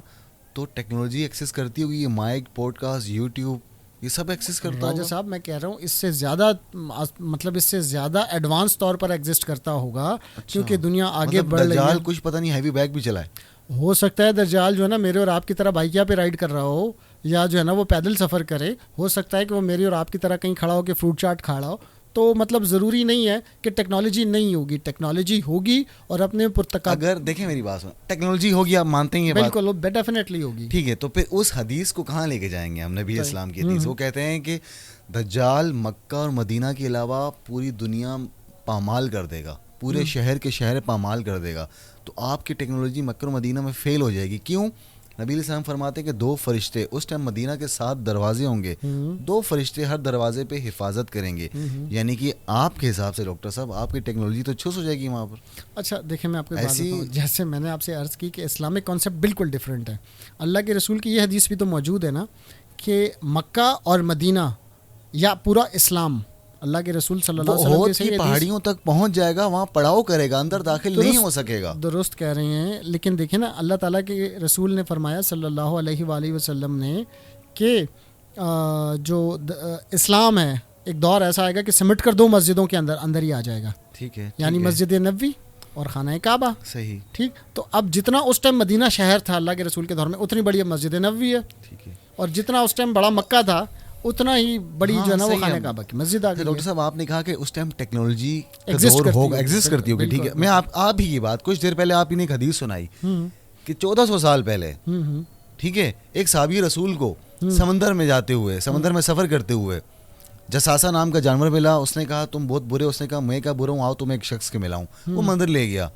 تو ٹیکنالوجی ایکسیس کرتی ہوگی, یہ مائک, پوڈ کاسٹ, یوٹیوب, یہ سب ایکسیس کرتا ہوگا؟ راجہ صاحب میں کہہ رہا ہوں اس سے زیادہ, مطلب اس سے زیادہ ایڈوانس طور پر ایگزسٹ کرتا ہوگا. کیونکہ دنیا آگے بڑھ رہی ہے. دجال کچھ پتہ نہیں ہیوی بیگ بھی چلائے. ہو سکتا ہے دجال جو ہے نا میرے اور آپ کی طرح بائکیا پہ رائڈ کر رہا ہو, یا جو ہے نا وہ پیدل سفر کرے. ہو سکتا ہے کہ وہ میری اور آپ کی طرح کہیں کھڑا ہو کے فروٹ چاٹ کھا رہا ہو. تو مطلب ضروری نہیں ہے کہ ٹیکنالوجی نہیں ہوگی, ٹیکنالوجی ہوگی اور اپنے پرتکا. اگر دیکھیں میری بات سن, ٹیکنالوجی ہوگی, آپ مانتے ہیں یہ بات؟ بالکل ڈیفینیٹلی ہوگی. ٹھیک ہے, تو پھر اس حدیث کو کہاں لے کے جائیں گے ہم؟ نبی اسلام کی حدیث. وہ کہتے ہیں کہ دجال مکہ اور مدینہ کے علاوہ پوری دنیا پامال کر دے گا, پورے شہر کے شہر پامال کر دے گا. تو آپ کی ٹیکنالوجی مکہ اور مدینہ میں فیل ہو جائے گی. کیوں؟ نبی علیہ السلام فرماتے ہیں کہ 2 فرشتے, اس ٹائم مدینہ کے 7 دروازے ہوں گے, 2 فرشتے ہر دروازے پہ حفاظت کریں گے. یعنی کہ آپ کے حساب سے ڈاکٹر صاحب آپ کی ٹیکنالوجی تو چھس ہو جائے گی وہاں پر. اچھا دیکھیں میں آپ کو بات بتاؤں, جیسے میں نے آپ سے عرض کی کہ اسلامک کانسیپٹ بالکل ڈفرینٹ ہے. اللہ کے رسول کی یہ حدیث بھی تو موجود ہے نا کہ مکہ اور مدینہ یا پورا اسلام, اللہ کے رسول صلی اللہ علیہ وسلم کی پہاڑیوں تک پہنچ جائے گا, وہاں پڑاؤ کرے گا, اندر داخل نہیں ہو سکے گا. درست کہہ رہے ہیں, لیکن دیکھیں نا اللہ تعالیٰ کے رسول نے فرمایا صلی اللہ علیہ وآلہ وسلم نے کہ جو اسلام ہے ایک دور ایسا آئے گا کہ سمٹ کر 2 مسجدوں کے اندر ہی آ جائے گا. ٹھیک ہے, یعنی مسجد نبوی اور خانہ کعبہ. صحیح. ٹھیک, تو اب جتنا اس ٹائم مدینہ شہر تھا اللہ کے رسول کے دور میں, اتنی بڑی اب مسجد نبوی ہے. ٹھیک ہے, اور جتنا اس ٹائم بڑا مکہ تھا اتنا ہی بڑی جو ہے نا وہ خانہ کعبہ کی مسجد آ گئی. ڈاکٹر صاحب آپ نے کہا کہ اس ٹائم ٹیکنالوجی ایگزسٹ کرتی ہوگی. ٹھیک ہے, میں آپ ہی کی بات, کچھ دیر پہلے آپ ہی نے ایک حدیث سنائی کہ 1400 سال پہلے, ٹھیک ہے, ایک صحابی رسول کو سمندر میں جاتے ہوئے, سمندر میں سفر کرتے ہوئے جساسہ نام کا جانور ملا. اس نے کہا تم بہت برے. اس نے کہا میں کیا برا ہوں, آؤ تم ایک شخص کے ملاؤں. وہ مندر لے گیا,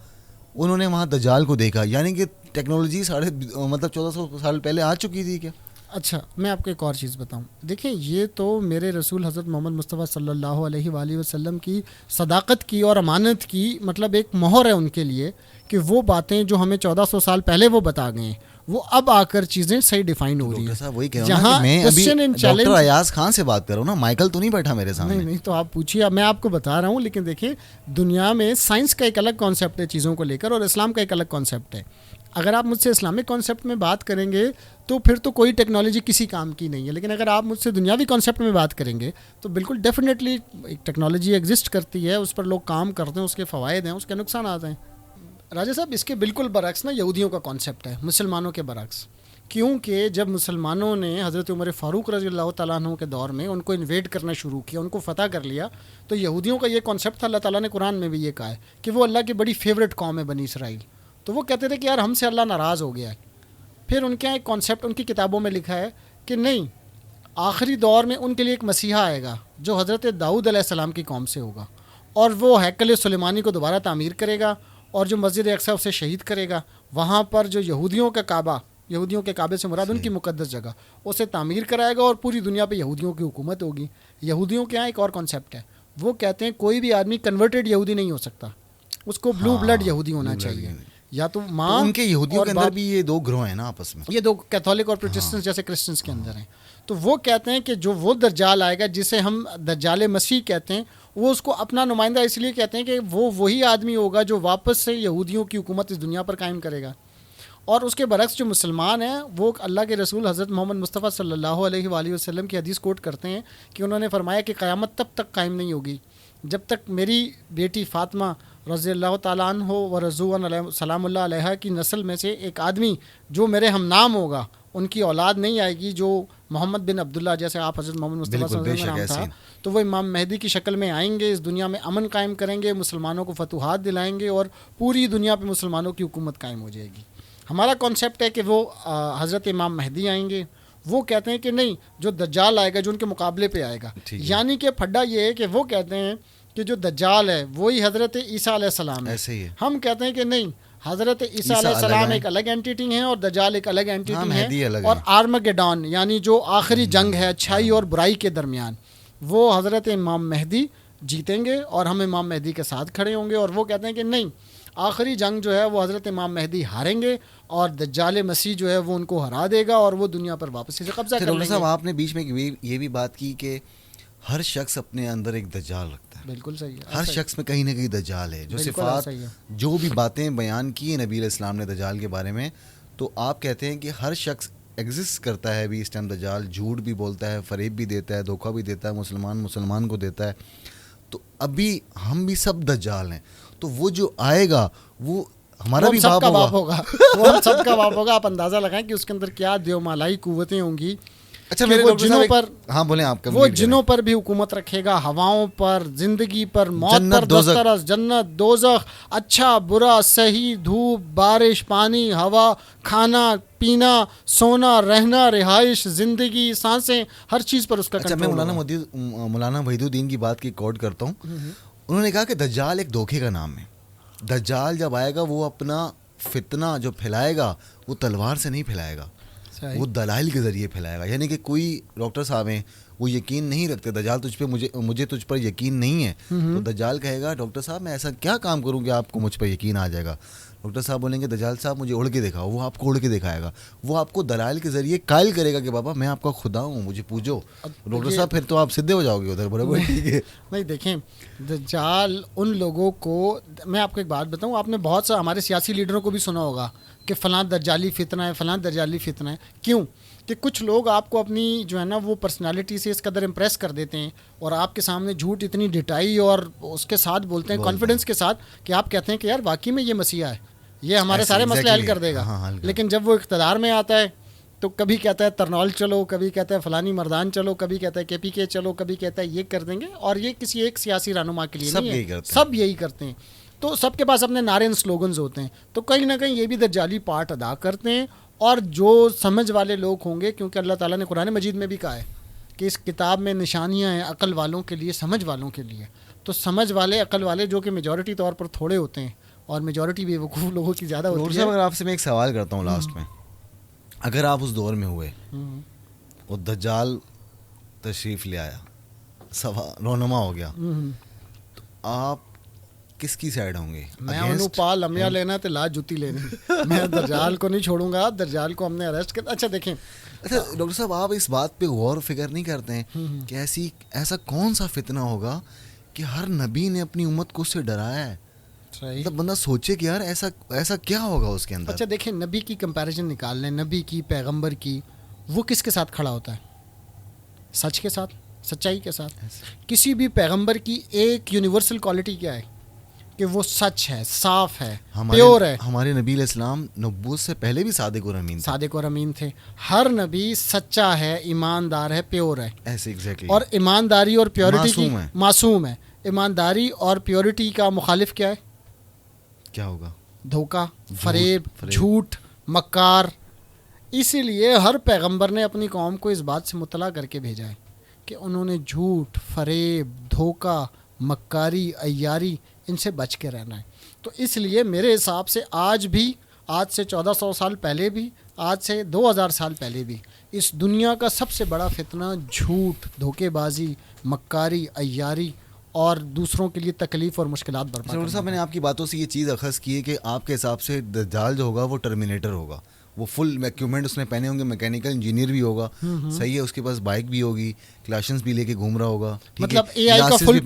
انہوں نے وہاں دجال کو دیکھا. یعنی کہ ٹیکنالوجی 1400 سال پہلے آ چکی تھی کیا؟ اچھا میں آپ کو ایک اور چیز بتاؤں. دیکھیں یہ تو میرے رسول حضرت محمد مصطفیٰ صلی اللہ علیہ وآلہ وسلم کی صداقت کی اور امانت کی مطلب ایک مہر ہے ان کے لیے کہ وہ باتیں جو ہمیں 1400 سال پہلے وہ بتا گئے ہیں وہ اب آ کر چیزیں صحیح ڈیفائن ہو رہی ہیں. وہی کہہ رہا ہوں میں ابھی ڈاکٹر ایاز خان سے بات کر رہا ہوں نا, مائیکل تو نہیں بیٹھا میرے سامنے. نہیں تو آپ پوچھیے, میں آپ کو بتا رہا ہوں. لیکن دیکھیں دنیا میں سائنس کا ایک الگ کانسیپٹ ہے چیزوں کو لے کر, اور اسلام کا ایک الگ کانسیپٹ ہے. اگر آپ مجھ سے اسلامک کانسیپٹ میں بات کریں گے تو پھر تو کوئی ٹیکنالوجی کسی کام کی نہیں ہے. لیکن اگر آپ مجھ سے دنیاوی کانسیپٹ میں بات کریں گے تو بالکل ڈیفینیٹلی ایک ٹیکنالوجی ایگزسٹ کرتی ہے, اس پر لوگ کام کرتے ہیں, اس کے فوائد ہیں, اس کے نقصانات ہیں. راجہ صاحب اس کے بالکل برعکس نا یہودیوں کا کانسیپٹ ہے, مسلمانوں کے برعکس. کیونکہ جب مسلمانوں نے حضرت عمر فاروق رضی اللہ تعالیٰ عنہ کے دور میں ان کو انویڈ کرنا شروع کیا, ان کو فتح کر لیا, تو یہودیوں کا یہ کانسیپٹ تھا. اللہ تعالیٰ نے قرآن میں بھی یہ کہا ہے کہ وہ اللہ کی بڑی فیوریٹ قوم ہے بنی اسرائیل. تو وہ کہتے تھے کہ یار ہم سے اللہ ناراض ہو گیا ہے. پھر ان کے ایک کانسیپٹ ان کی کتابوں میں لکھا ہے کہ نہیں, آخری دور میں ان کے لیے ایک مسیحا آئے گا جو حضرت داؤد علیہ السلام کی قوم سے ہوگا, اور وہ ہیکل سلیمانی کو دوبارہ تعمیر کرے گا, اور جو مسجد اقصی اسے شہید کرے گا. وہاں پر جو یہودیوں کا کعبہ, یہودیوں کے کعبے سے مراد ان کی مقدس جگہ, اسے تعمیر کرائے گا اور پوری دنیا پہ یہودیوں کی حکومت ہوگی. یہودیوں کے یہاں ایک اور کانسیپٹ ہے, وہ کہتے ہیں کوئی بھی آدمی کنورٹڈ یہودی نہیں ہو سکتا, اس کو بلو بلڈ یہودی ہونا چاہیے. یا تو ماں, ان کے یہودیوں کے اندر بھی یہ 2 گروہ ہیں نا آپس میں, یہ 2 کیتھولک اور پروٹسٹنٹ جیسے کرسچنس کے اندر ہیں. تو وہ کہتے ہیں کہ جو وہ دجال آئے گا جسے ہم دجال مسیح کہتے ہیں, وہ اس کو اپنا نمائندہ اس لیے کہتے ہیں کہ وہ وہی آدمی ہوگا جو واپس سے یہودیوں کی حکومت اس دنیا پر قائم کرے گا. اور اس کے برعکس جو مسلمان ہیں وہ اللہ کے رسول حضرت محمد مصطفیٰ صلی اللہ علیہ وآلہ وسلم کی حدیث کوٹ کرتے ہیں کہ انہوں نے فرمایا کہ قیامت تب تک قائم نہیں ہوگی جب تک میری بیٹی فاطمہ رضی اللہ تعالیٰ عنہ و رضوان علیہ سلام اللہ علیہ کی نسل میں سے ایک آدمی جو میرے ہم نام ہوگا, ان کی اولاد نہیں آئے گی جو محمد بن عبداللہ جیسے آپ حضرت محمد مصطفیٰ بالکل، صلی اللہ بے علیہ وسلم شک کا نام ایسے تھا، تو وہ امام مہدی کی شکل میں آئیں گے، اس دنیا میں امن قائم کریں گے، مسلمانوں کو فتوحات دلائیں گے اور پوری دنیا پہ مسلمانوں کی حکومت قائم ہو جائے گی. ہمارا کانسیپٹ ہے کہ وہ حضرت امام مہدی آئیں گے. وہ کہتے ہیں کہ نہیں، جو دجال آئے گا جو ان کے مقابلے پہ آئے گا. یعنی کہ پھڈا یہ ہے کہ وہ کہتے ہیں کہ جو دجال ہے وہی حضرت عیسیٰ علیہ السلام ہے. ایسے ہی ہے. ہم کہتے ہیں کہ نہیں، حضرت عیسیٰ علیہ السلام ایک الگ اینٹیٹی ہیں اور دجال ایک الگ اینٹیٹی ہے. اور آرمگیڈون یعنی جو آخری جنگ ہے اچھائی اور برائی کے درمیان، وہ حضرت امام مہدی جیتیں گے اور ہم امام مہدی کے ساتھ کھڑے ہوں گے. اور وہ کہتے ہیں کہ نہیں، آخری جنگ جو ہے وہ حضرت امام مہدی ہاریں گے اور دجال مسیح جو ہے وہ ان کو ہرا دے گا اور وہ دنیا پر واپس سے قبضہ کر لیں گے. صاحب آپ نے بیچ میں یہ بھی بات کی کہ ہر شخص اپنے اندر ایک دجال رکھتا ہے. بالکل صحیح ہے. ہر شخص میں کہیں نہ کہیں دجال ہے. جو صفات، جو بھی باتیں بیان کی نبی علیہ السلام نے دجال کے بارے میں، تو آپ کہتے ہیں کہ ہر شخص ایگزسٹ کرتا ہے ابھی اس ٹائم. دجال جھوٹ بھی بولتا ہے، فریب بھی دیتا ہے، دھوکہ بھی دیتا ہے، مسلمان کو دیتا ہے. تو ابھی ہم بھی سب دجال ہیں. تو وہ جو آئے گا وہ ہمارا بھی باپ ہوگا. وہ ہم سب کا باپ ہوگا. آپ اندازہ لگائیں کہ اس کے اندر کیا دیومالائی قوتیں ہوں گی. اچھا، وہ جنوں پر، ہاں بولیں آپ. وہ جنوں پر بھی حکومت رکھے گا، ہواؤں پر، زندگی پر، موت پر، دسترس، جنت، دوزخ، اچھا برا، صحیح، دھوپ، بارش، پانی، ہوا، کھانا پینا، سونا، رہنا، رہائش، زندگی، سانسیں، ہر چیز پر اس کا کنٹرول. میں مولانا وحید الدین کی بات کی کوٹ کرتا ہوں. انہوں نے کہا کہ دجال ایک دھوکے کا نام ہے. دجال جب آئے گا وہ اپنا فتنہ جو پھیلائے گا وہ تلوار سے نہیں پھیلائے گا، وہ دلائل کے ذریعے پھیلائے گا. یعنی کہ کوئی ڈاکٹر صاحب ہیں وہ یقین نہیں رکھتے دجال تجھ پہ، مجھے تجھ پر یقین نہیں ہے، تو دجال کہے گا ڈاکٹر صاحب میں ایسا کیا کام کروں کہ آپ کو مجھ پر یقین آ جائے گا. ڈاکٹر صاحب بولیں گے دجال صاحب مجھے اڑ کے دکھاؤ. وہ آپ کو اڑ کے دکھائے گا. وہ آپ کو دلائل کے ذریعے قائل کرے گا کہ بابا میں آپ کا خدا ہوں، مجھے پوجو. ڈاکٹر صاحب پھر تو آپ سدھے ہو جاؤ گے ادھر. برابر ٹھیک ہے. نہیں دیکھیں، دجال ان لوگوں کو، میں آپ کو ایک بات بتاؤں، آپ نے بہت سا ہمارے سیاسی لیڈروں کو بھی سنا ہوگا کہ فلاں دجالی فتنہ ہے، فلاں دجالی فتنہ ہے. کیوں کہ کچھ لوگ آپ کو اپنی جو ہے نا وہ پرسنالٹی سے اس قدر امپریس کر دیتے ہیں اور آپ کے سامنے جھوٹ اتنی ڈٹائی اور اس کے ساتھ بولتے ہیں کانفیڈنس کے ساتھ کہ آپ کہتے ہیں کہ یار واقعی میں یہ مسیحا ہے، یہ ہمارے سارے مسئلے حل کر دے گا. لیکن جب وہ اقتدار میں آتا ہے تو کبھی کہتا ہے ترنول چلو، کبھی کہتا ہے فلانی مردان چلو، کبھی کہتا ہے KPK چلو، کبھی کہتا ہے یہ کر دیں گے. اور یہ کسی ایک سیاسی رہنما کے لیے نہیں ہے، سب یہی کرتے ہیں. تو سب کے پاس اپنے نعرے سلوگنز ہوتے ہیں. تو کہیں نہ کہیں یہ بھی دجالی پارٹ ادا کرتے ہیں. اور جو سمجھ والے لوگ ہوں گے، کیونکہ اللہ تعالیٰ نے قرآن مجید میں بھی کہا ہے کہ اس کتاب میں نشانیاں ہیں عقل والوں کے لیے، سمجھ والوں کے لیے. تو سمجھ والے، عقل والے جو کہ میجورٹی طور پر تھوڑے ہوتے ہیں اور میجورٹی بے وقوف لوگوں کی زیادہ ہوتی ہے. اگر آپ سے میں ایک سوال کرتا ہوں لاسٹ میں، اگر آپ اس دور میں ہوئے وہ دجال تشریف لے آیا، رونما ہو گیا، تو آپ کس کی سائڈ ہوں گے؟ میں انہوں پال لمیا لینا تے لا جوتی لینی. میں دجال کو نہیں چھوڑوں گا، دجال کو ہم نے اریسٹ کر. اچھا دیکھیں، اچھا ڈاکٹر صاحب آپ اس بات پہ غور و فکر نہیں کرتے ہیں کہ ایسا کون سا فتنہ ہوگا کہ ہر نبی نے اپنی امت کو اس سے ڈرایا ہے؟ مطلب بندہ سوچے کہ یار ایسا کیا ہوگا اس کے اندر. اچھا دیکھیں، نبی کی کمپیریزن نکال لیں، نبی کی، پیغمبر کی، وہ کس کے ساتھ کھڑا ہوتا ہے؟ سچ کے ساتھ، سچائی کے ساتھ. کسی بھی پیغمبر کی ایک یونیورسل کوالٹی کیا ہے کہ وہ سچ ہے، صاف ہے، پیور ہے. ہمارے نبی علیہ السلام نبوت سے پہلے بھی صادق اور امین تھے. ہر نبی سچا ہے، ایماندار ہے، پیور ہے. ایسے ایگزیکٹلی. اور ایمانداری اور پیورٹی کی معصوم ہے. ایمانداری اور پیورٹی کا مخالف کیا ہے؟ کیا ہوگا؟ دھوکہ، فریب، جھوٹ، مکار. اسی لیے ہر پیغمبر نے اپنی قوم کو اس بات سے مطلع کر کے بھیجا ہے کہ انہوں نے جھوٹ، فریب، دھوکہ، مکاری، عیاری، ان سے بچ کے رہنا ہے. تو اس لیے میرے حساب سے آج بھی، آج سے 1400 سال پہلے بھی، آج سے 2000 سال پہلے بھی، اس دنیا کا سب سے بڑا فتنہ جھوٹ، دھوکے بازی، مکاری، عیاری اور دوسروں کے لیے تکلیف اور مشکلات برپا کرنا. صاحب میں نے آپ کی باتوں سے یہ چیز اخذ کی ہے کہ آپ کے حساب سے دجال جو ہوگا وہ ٹرمینیٹر ہوگا. وہ فل ایکوپمنٹ اس نے پہنے ہوں گے، میکینیکل انجینئر بھی ہوگا، صحیح ہے، اس کے پاس بائک بھی ہوگی، کلاشنز بھی لے کے گھوم رہا ہوگا، مطلب اے آئی کا فل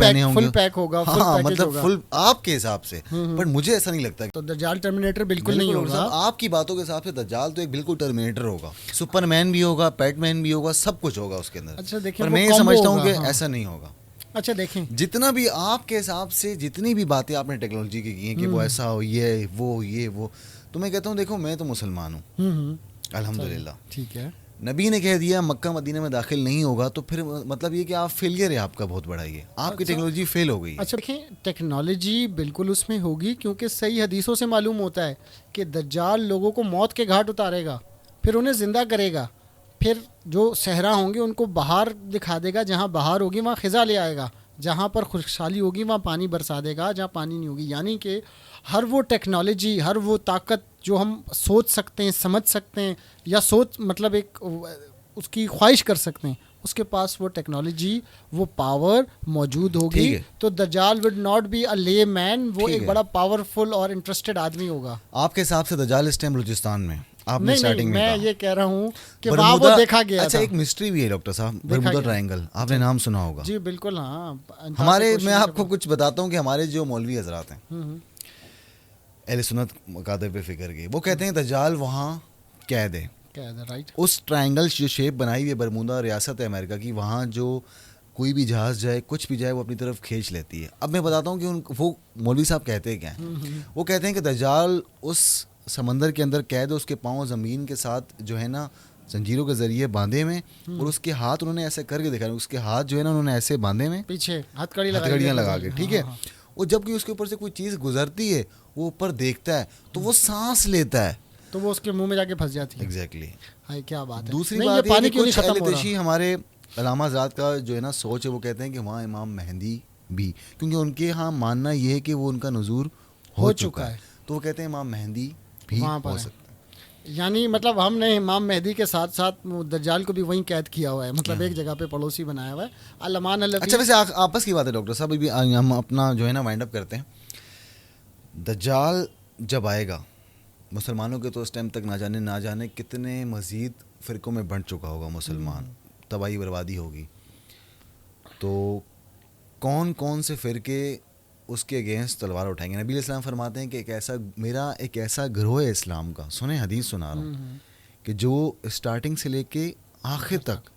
پیک ہوگا. ہاں مطلب فل آپ کے حساب سے. بٹ مجھے ایسا نہیں لگتا. تو دجال ٹرمینیٹر بالکل نہیں ہوگا. آپ کی باتوں کے حساب سے دجال تو ایک بالکل ٹرمینیٹر ہوگا. سپر مین بھی ہوگا، پیٹ مین بھی ہوگا، سب کچھ ہوگا اس کے اندر. اچھا دیکھیں، پر میں یہ سمجھتا ہوں کہ ایسا نہیں ہوگا. اچھا دیکھیں، جتنا بھی آپ کے حساب سے جتنی بھی باتیں آپ نے ٹیکنالوجی کی ہیں کہ وہ ایسا ہو، یہ وہ، تو میں کہتا ہوں دیکھو میں تو مسلمان ہوں الحمدللہ، ٹھیک ہے. نبی نے کہہ دیا مکہ مدینہ میں داخل نہیں ہوگا تو پھر مطلب یہ کہ آپ فیلئر ہے آپ کا بہت بڑا، یہ آپ کی ٹیکنالوجی فیل ہو گئی ہے. اچھا دیکھیں ٹیکنالوجی بالکل اس میں ہوگی، کیونکہ صحیح حدیثوں سے معلوم ہوتا ہے کہ دجال لوگوں کو موت کے گھاٹ اتارے گا، پھر انہیں زندہ کرے گا، پھر جو صحرا ہوں گے ان کو بہار دکھا دے گا، جہاں بہار ہوگی وہاں خزاں لے آئے گا، جہاں پر خوشحالی ہوگی وہاں پانی برسا دے گا، جہاں پانی نہیں ہوگی. یعنی کہ ہر وہ ٹیکنالوجی، ہر وہ طاقت جو ہم سوچ سکتے ہیں، سمجھ سکتے ہیں، یا سوچ مطلب ایک اس کی خواہش کر سکتے ہیں، اس کے پاس وہ ٹیکنالوجی، وہ پاور موجود ہوگی. ٹھیک ہے. تو دجال وڈ ناٹ بی اے لے مین، وہ ٹھیک ایک ہے. بڑا پاورفل اور انٹرسٹڈ آدمی ہوگا. آپ کے حساب سے دجال اس ٹائم بلوچستان میں، آپ نے نہیں اسٹارٹنگ میں میں کہا یہ کہہ رہا ہوں کہ وہاں وہ دیکھا گیا اچھا تھا. ایک مسٹری بھی ہے ڈاکٹر صاحب، دیکھا برمودا گیا. ٹرائنگل، آپ نے نام سنا ہوگا. جی بالکل. ہاں ہمارے میں آپ کو کچھ بتاتا ہوں کہ ہمارے جو مولوی حضرات ہیں اہل سنت مقادر پہ فکر کے، وہ کہتے ہیں دجال وہاں قید ہے. رائٹ. اس ٹرائنگل جو شیپ بنائی ہوئی ہے برمودا ریاست ہے امریکہ کی، وہاں جو کوئی بھی جہاز جائے کچھ بھی جائے وہ اپنی طرف کھینچ لیتی ہے. اب میں بتاتا ہوں کہ وہ مولوی صاحب کہتے کیا ہیں. وہ کہتے ہیں کہ دجال اس سمندر کے اندر قید ہے، اس کے پاؤں زمین کے ساتھ جو ہے نا زنجیروں کے ذریعے باندھے ہوئے، اور اس کے ہاتھ انہوں نے ایسے کر کے دکھایا، اس کے ہاتھ جو ہے نا انہوں نے ایسے باندھے ہوئے پیچھے ہتھکڑیاں لگا کے. ٹھیک ہے. اور جب کہ اس کے اوپر سے کوئی چیز گزرتی ہے وہ اوپر دیکھتا ہے تو وہ سانس لیتا ہے تو وہ اس کے منہ میں جا کے پھنس جاتی ہے. ایگزیکٹلی. کیا بات ہے. دوسری بات یہ کہ کچھ اہل تشیع ہمارے علامہ ذات کا جو ہے نا سوچ ہے، وہ کہتے ہیں کہ وہاں امام مہدی بھی، کیونکہ ان کے ہاں ماننا یہ ہے کہ وہ ان کا نزول ہو چکا ہے، تو وہ کہتے ہیں امام مہدی بھی ہو سکتا ہے. یعنی مطلب ہم نے امام مہدی کے ساتھ ساتھ دجال کو بھی وہیں قید کیا ہوا ہے، مطلب ایک جگہ پہ پڑوسی بنایا ہوا ہے. الامان الذی. اچھا ویسے آپس کی بات ہے ڈاکٹر صاحب، ابھی ہم اپنا جو ہے نا وائنڈ اپ کرتے ہیں. دجال جب آئے گا مسلمانوں کے تو اس ٹائم تک نہ جانے کتنے مزید فرقوں میں بنٹ چکا ہوگا مسلمان، تباہی بربادی ہوگی. تو کون کون سے فرقے اس کے اگینسٹ تلوار اٹھائیں گے؟ نبی علیہ السلام فرماتے ہیں کہ ایک ایسا گروہ ہے اسلام کا، سنیں حدیث سنا رہا ہوں، کہ جو اسٹارٹنگ سے لے کے آخر تک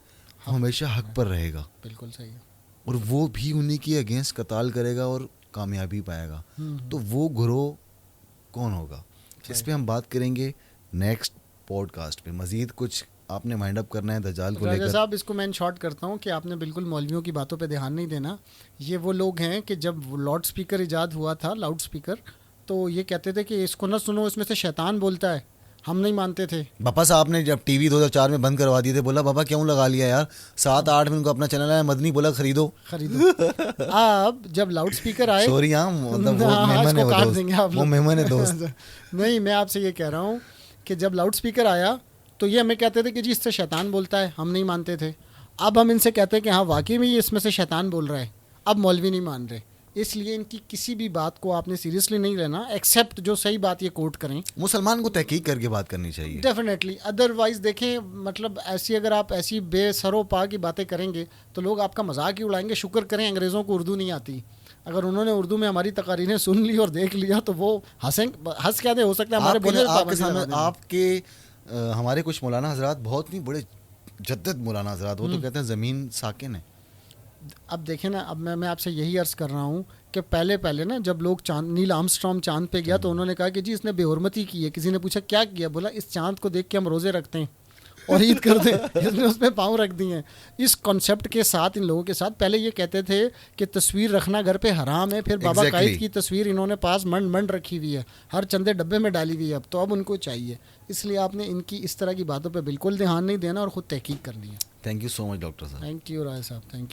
ہمیشہ حق پر رہے گا. بالکل صحیح ہے. اور وہ بھی انہی کے اگینسٹ قتال کرے گا اور کامیابی پائے گا. تو وہ گروہ کون ہوگا؟ اس پہ ہم بات کریں گے نیکسٹ پوڈ کاسٹ پہ. مزید کچھ آپ نے مائنڈ اپ کرنا ہے دجال کو لے کر؟ صاحب اس کو میں شارٹ کرتا ہوں کہ آپ نے بالکل مولویوں کی باتوں پہ دھیان نہیں دینا. یہ وہ لوگ ہیں کہ جب لاؤڈ سپیکر ایجاد ہوا تھا، لاؤڈ سپیکر، تو یہ کہتے تھے کہ اس کو نہ سنو، اس میں سے شیطان بولتا ہے. ہم نہیں مانتے تھے. باپا صاحب نے جب ٹی وی 2004 میں بند کروا دیے تھے، بولا بابا کیوں لگا لیا یار، 7-8 میں ان کو اپنا چینل آیا مدنی، بولا خریدو. اب جب لاؤڈ سپیکر آئے، سوری ہاں وہ مہمان ہے دوست. نہیں میں آپ سے یہ کہہ رہا ہوں کہ جب لاؤڈ سپیکر آیا تو یہ ہمیں کہتے تھے کہ جی اس سے شیطان بولتا ہے، ہم نہیں مانتے تھے. اب ہم ان سے کہتے ہیں کہ ہاں واقعی میں یہ اس میں سے شیطان بول رہا ہے. اب مولوی نہیں مان رہے. اس لیے ان کی کسی بھی بات کو آپ نے سیریسلی نہیں لینا، ایکسیپٹ جو صحیح بات یہ کوٹ کریں. مسلمان کو تحقیق کر کے بات کرنی چاہیے ڈیفینیٹلی. ادروائز دیکھیں مطلب ایسی اگر آپ ایسی بے سر و پا کی باتیں کریں گے تو لوگ آپ کا مذاق ہی اڑائیں گے. شکر کریں انگریزوں کو اردو نہیں آتی. اگر انہوں نے اردو میں ہماری تقاریریں سن لی اور دیکھ لیا تو وہ ہنس کیا دے. ہو سکتا ہے ہمارے بولنے آپ کے ہمارے کچھ مولانا حضرات بہت نہیں بڑے جدت مولانا حضرات، وہ تو کہتے ہیں زمین ساکن ہے. اب دیکھیں نا، اب میں آپ سے یہی عرض کر رہا ہوں کہ پہلے نا جب لوگ نیل آرمسٹرانگ چاند پہ گیا تو انہوں نے کہا کہ جی اس نے بے حرمتی کی ہے. کسی نے پوچھا کیا کیا؟ بولا اس چاند کو دیکھ کے ہم روزے رکھتے ہیں اور عید کرتے ہیں. اس نے اس پہ پاؤں رکھ دیے ہیں. اس کانسیپٹ کے ساتھ ان لوگوں کے ساتھ پہلے یہ کہتے تھے کہ تصویر رکھنا گھر پہ حرام ہے. پھر بابا قائد کی تصویر انہوں نے پاس منڈ رکھی ہوئی ہے، ہر چندے ڈبے میں ڈالی ہوئی ہے. اب تو اب ان کو چاہیے. اس لیے آپ نے ان کی اس طرح کی باتوں پہ بالکل دھیان نہیں دینا اور خود تحقیق کرنی ہے. Thank you so much doctor صاحب. تھینک یو رائے صاحب. Thank you.